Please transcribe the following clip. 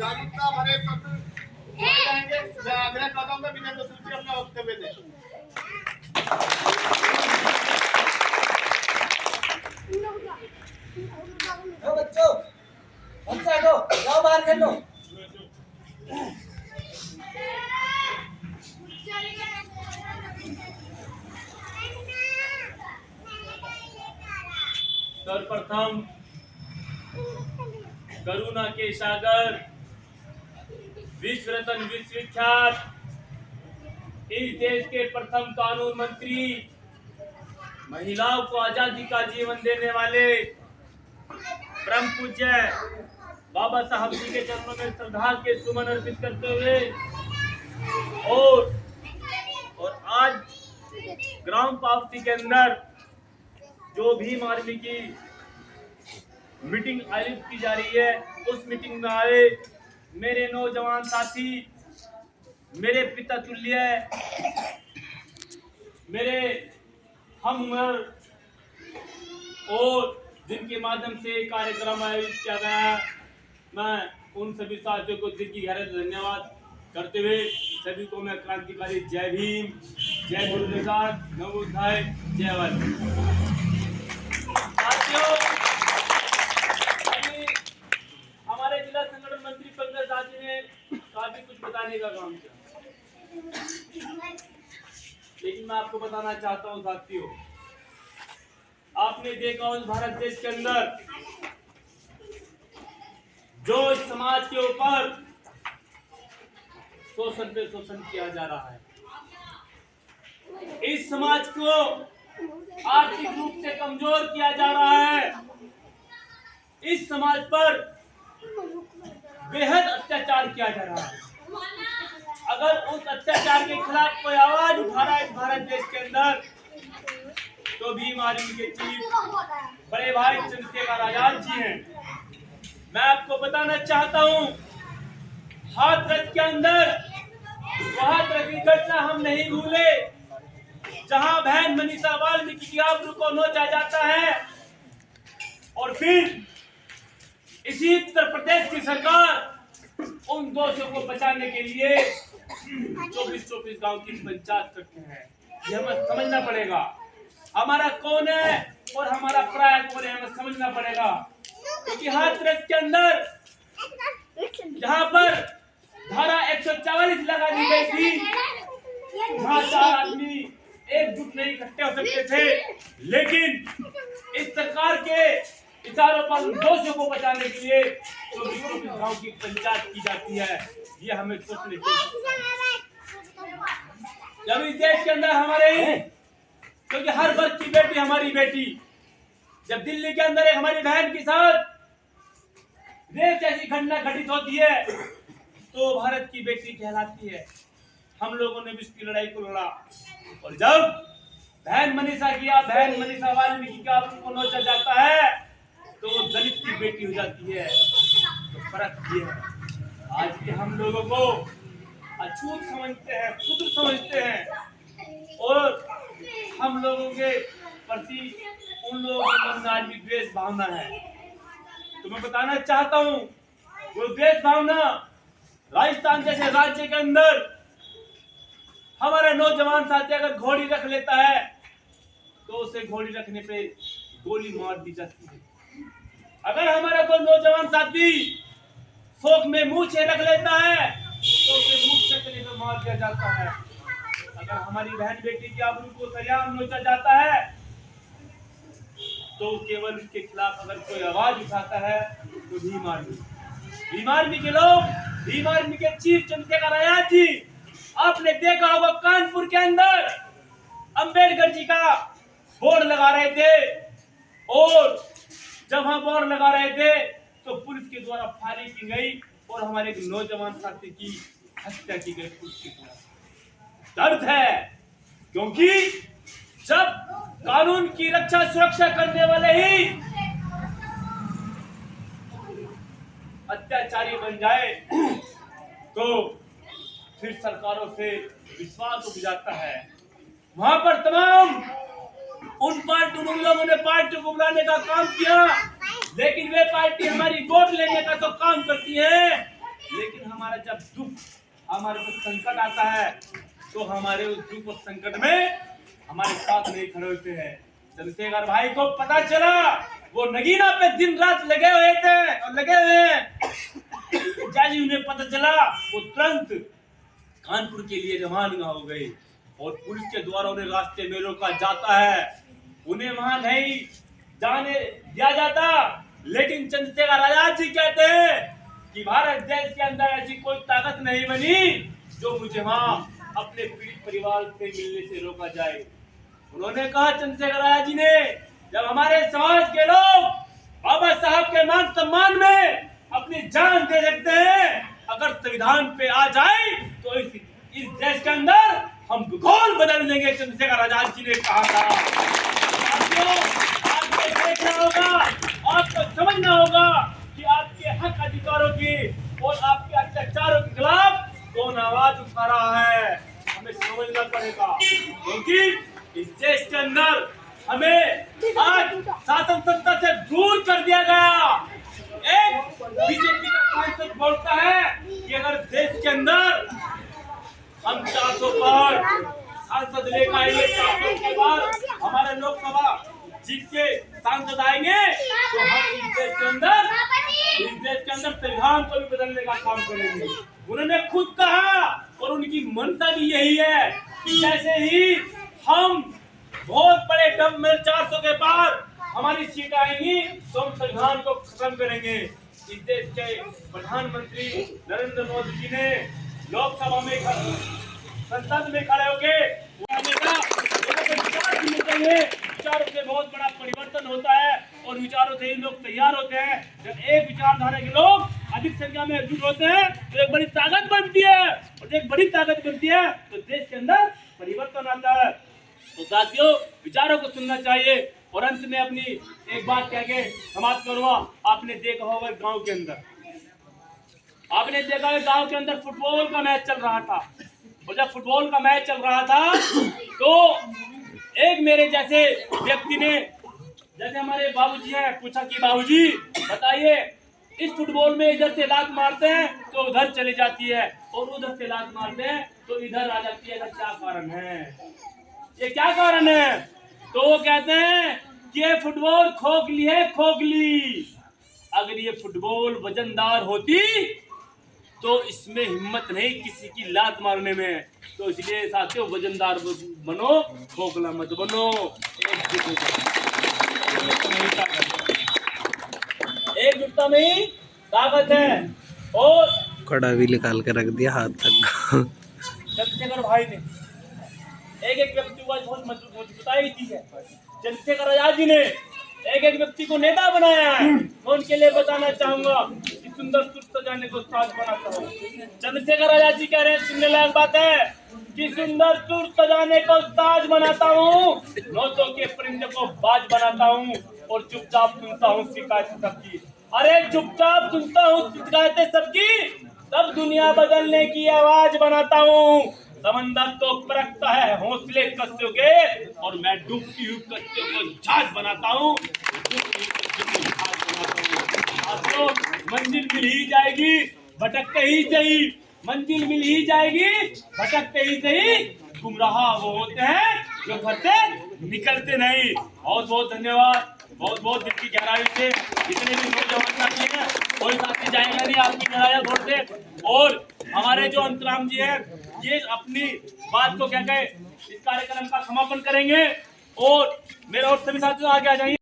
जागरूकता भरे शब्द जाएंगे। मैं आग्रह करता हूँ कि विनय सूची अपना वक्तव्य दें। बच्चों हमसे हटो, जाओ बाहर खेलो। सर्वप्रथम करुणा के सागर, विश्व रत्न विश्वविख्यात, इस देश के प्रथम कानून मंत्री, महिलाओं को आजादी का जीवन देने वाले परम पूज्य बाबा साहब जी के चरणों में श्रद्धा के सुमन अर्पित करते हुए और आज ग्राम पावती के अंदर जो भीम आर्मी की मीटिंग आयोजित की जा रही है, उस मीटिंग में आए मेरे नौजवान साथी, मेरे पिता तुल्य, मेरे हम उम्र और जिनके माध्यम से कार्यक्रम आयोजित किया गया है, मैं उन सभी साथियों को दिल की गहराई से धन्यवाद करते हुए सभी को मैं क्रांतिकारी जय भीम, जय गुरुप्रसाद, नवोदय, जय वंदे। साथियों, हमारे जिला संगठन मंत्री पंकज साथी ने काफी कुछ बताने का काम किया, लेकिन मैं आपको बताना चाहता हूं साथियों, आपने देखा उस भारत देश के अंदर जो इस समाज के ऊपर शोषण पे शोषण किया जा रहा है, इस समाज को आर्थिक रूप से कमजोर किया जा रहा है, इस समाज पर बेहद अत्याचार किया जा रहा है। अगर उस अत्याचार के खिलाफ कोई आवाज उठा रहा है इस भारत देश के अंदर, तो भीम आर्मी के चीफ बड़े भाई चंद्रशेखर आजाद जी हैं। मैं आपको बताना चाहता हूं, हाथरस के अंदर वह की घटना हम नहीं भूले जहां बहन मनीषा वाल्मीकि की आबरू को नोचा जाता है, और फिर इसी उत्तर प्रदेश की सरकार उन दोषियों को बचाने के लिए 24-24 गांव की पंचायत करते हैं। ये हमें समझना पड़ेगा, हमारा कौन है और हमारा पराया कौन है, हमें समझना पड़ेगा। क्योंकि हाथरस के अंदर जहां पर धारा 144 लगा दी गई थी, वहां 4 आदमी एकजुट नहीं इकट्ठे हो सकते थे, लेकिन इस सरकार के इशारों पर दोषियों को बचाने के लिए 24 गांव की पंचायत की जाती है। ये हमें सोचने चाहिए। जब इस देश के अंदर हमारे ही, क्योंकि हर वर्ग की बेटी हमारी बेटी, जब दिल्ली के अंदर एक हमारी बहन के साथ रेप जैसी घटना घटित होती है, तो भारत की बेटी कहलाती है। हम लोगों ने भी इसकी लड़ाई को लड़ा, और जब बहन मनीषा वाल्मीकि का आपको नोचा जाता है, तो वो दलित की बेटी हो जाती है। तो फर्क ये है, आज भी हम लोगों को अछूत समझते हैं, क्षुद्र समझते हैं, और हम लोगों के प्रति उन लोगों के मन में आज भी द्वेष भावना है। तो मैं बताना चाहता हूँ, वो द्वेष भावना राजस्थान जैसे राज्य के अंदर हमारा नौजवान साथी अगर घोड़ी रख लेता है, तो उसे घोड़ी रखने पे गोली मार दी जाती है। अगर हमारा कोई नौजवान साथी शौक में मूछें रख लेता है, तो उसे मूछ रखने पे मार दिया जाता है। अगर हमारी बहन बेटी की आबरू को सरेआम नोचा जाता है, तो केवल उसके खिलाफ अगर कोई आवाज उठाता है, तो भीम आर्मी के लोग, भीम आर्मी के चीफ चंद्रशेखर आजाद जी, आपने देखा होगा कानपुर के अंदर अंबेडकर जी का बोर्ड लगा रहे थे, और जब वहां बोर्ड लगा रहे थे तो पुलिस के द्वारा फायरिंग की गई और हमारे एक नौजवान साथी की हत्या की गई पुलिस के द्वारा। दर्द है, क्योंकि जब कानून की रक्षा सुरक्षा करने वाले ही अत्याचारी बन जाए, तो फिर सरकारों से विश्वास उठ जाता है। वहां पर तमाम उन लोगों ने पार्टी को बुलाने का काम किया, लेकिन वे पार्टी हमारी वोट लेने का तो काम करती है, हमारा जब दुख हमारे पर संकट आता है तो हमारे उस दुख और संकट में हमारे साथ नहीं खड़े होते हैं। चंद्रशेखर भाई को पता चला, वो नगीना पे दिन रात लगे हुए थे और लगे हुए हैं। जैसे उन्हें पता चला वो तुरंत कानपुर के लिए रवाना हो गए और पुलिस के द्वारा उन्हें रास्ते में रोका जाता है। उन्हें वहां नहीं जाने दिया जाता, लेकिन चंद्रशेखर आजाद जी कहते हैं कि भारत देश के अंदर ऐसी कोई ताकत नहीं बनी जो मुझे वहां अपने पीड़ित परिवार से मिलने से रोका जाए। उन्होंने कहा, चंद्रशेखर आजाद जी ने, जब हमारे समाज के लोग बाबा साहब के मान सम्मान में अपनी जान दे सकते हैं, अगर संविधान पे आ जाए तो इस देश के अंदर हम भूगोल बदल देंगे। चंद्रशेखर आजाद जी ने कहा था। आपको देखना होगा, आपको समझना होगा कि आपके हक अधिकारों की और आपके अत्याचारों के खिलाफ कौन आवाज उठा रहा है, हमें समझना पड़ेगा। क्योंकि इस देश के अंदर हमें आज शासन सत्ता से दूर कर दिया गया। एक बीजेपी का सांसद बोलता है कि अगर देश के अंदर हम 400 पार सांसद लेकर आएंगे, 400 के बाद हमारे लोकसभा जीत के सांसद आएंगे तो हम इस देश के अंदर संविधान को भी बदलने का काम करेंगे। उन्होंने खुद कहा और उनकी मंशा भी यही है कि जैसे ही हम बहुत बड़े टर्म में 400 के पार हमारी सीट आएंगी तो हम संविधान को खत्म करेंगे। इस देश के प्रधानमंत्री नरेंद्र मोदी जी ने लोकसभा में संसद में खड़े होके विचारों से बहुत बड़ा परिवर्तन होता है और विचारों से ही लोग तैयार होते हैं। जब एक विचारधारा के लोग अधिक संख्या में एकजुट होते हैं तो एक बड़ी ताकत बनती है और एक बड़ी ताकत बनती है तो देश के अंदर परिवर्तन आता है। तो साथियों, विचारों को सुनना चाहिए। और अंत में अपनी एक बात कह के समाप्त करूंगा। आपने देखा होगा गांव के अंदर, आपने देखा है गांव के अंदर फुटबॉल का मैच चल रहा था और जब फुटबॉल का मैच चल रहा था तो एक मेरे जैसे व्यक्ति ने, जैसे हमारे बाबूजी हैं, पूछा कि बाबूजी बताइए, इस फुटबॉल में इधर से लात मारते हैं तो उधर चली जाती है और उधर से लात मारते हैं तो इधर आ जाती है, क्या कारण है, ये क्या कारण है? तो वो कहते हैं कि ये फुटबॉल खोखली है, खोखली। अगर ये फुटबॉल वजनदार होती तो इसमें हिम्मत नहीं किसी की लात मारने में। तो इसलिए साथियों, वजनदार बनो, खोखला मत बनो। एकजुटता में ही ताकत है। और कड़ा भी निकाल के रख दिया हाथ तक। चंद्रशेखर भाई ने एक व्यक्ति को बहुत मजबूताई की है। चंद्रशेखर आजाद जी ने एक व्यक्ति को नेता बनाया है। मैं उनके लिए बताना चाहूंगा कि सुंदर सुर सजाने को साज बनाता हूँ। चंद्रशेखर आजाद जी कह रहे हैं, सुनने लायक बात है कि सुंदर सुर सजाने को साज बनाता हूँ, नौतों के परिंदे को बाज बनाता हूँ और चुपचाप सुनता हूँ शिकायतें सबकी। अरे चुपचाप सुनता हूँ शिकायतें सबकी, तब दुनिया बदलने की आवाज बनाता हूँ। समंदर तो परखता है हौसले कस्यों के और मैं डूबती हुई कस्यों को जहाज बनाता हूँ। आपको मंजिल मिल ही जाएगी, भटकते ही सही, मंजिल मिल ही जाएगी, भटकते ही सही। गुमराह वो होते हैं जो घर से निकलते नहीं। बहुत बहुत धन्यवाद, बहुत बहुत दिल की गहराई से जितने भी नौजवान साथी हैं, कोई साथी जाएगा नहीं आपकी गहराइयां छोड़ से। और हमारे जो अंतराम जी हैं, ये अपनी बात को क्या कहे इस कार्यक्रम का समापन करेंगे और मेरे और सभी साथियों आगे आ जाएंगे।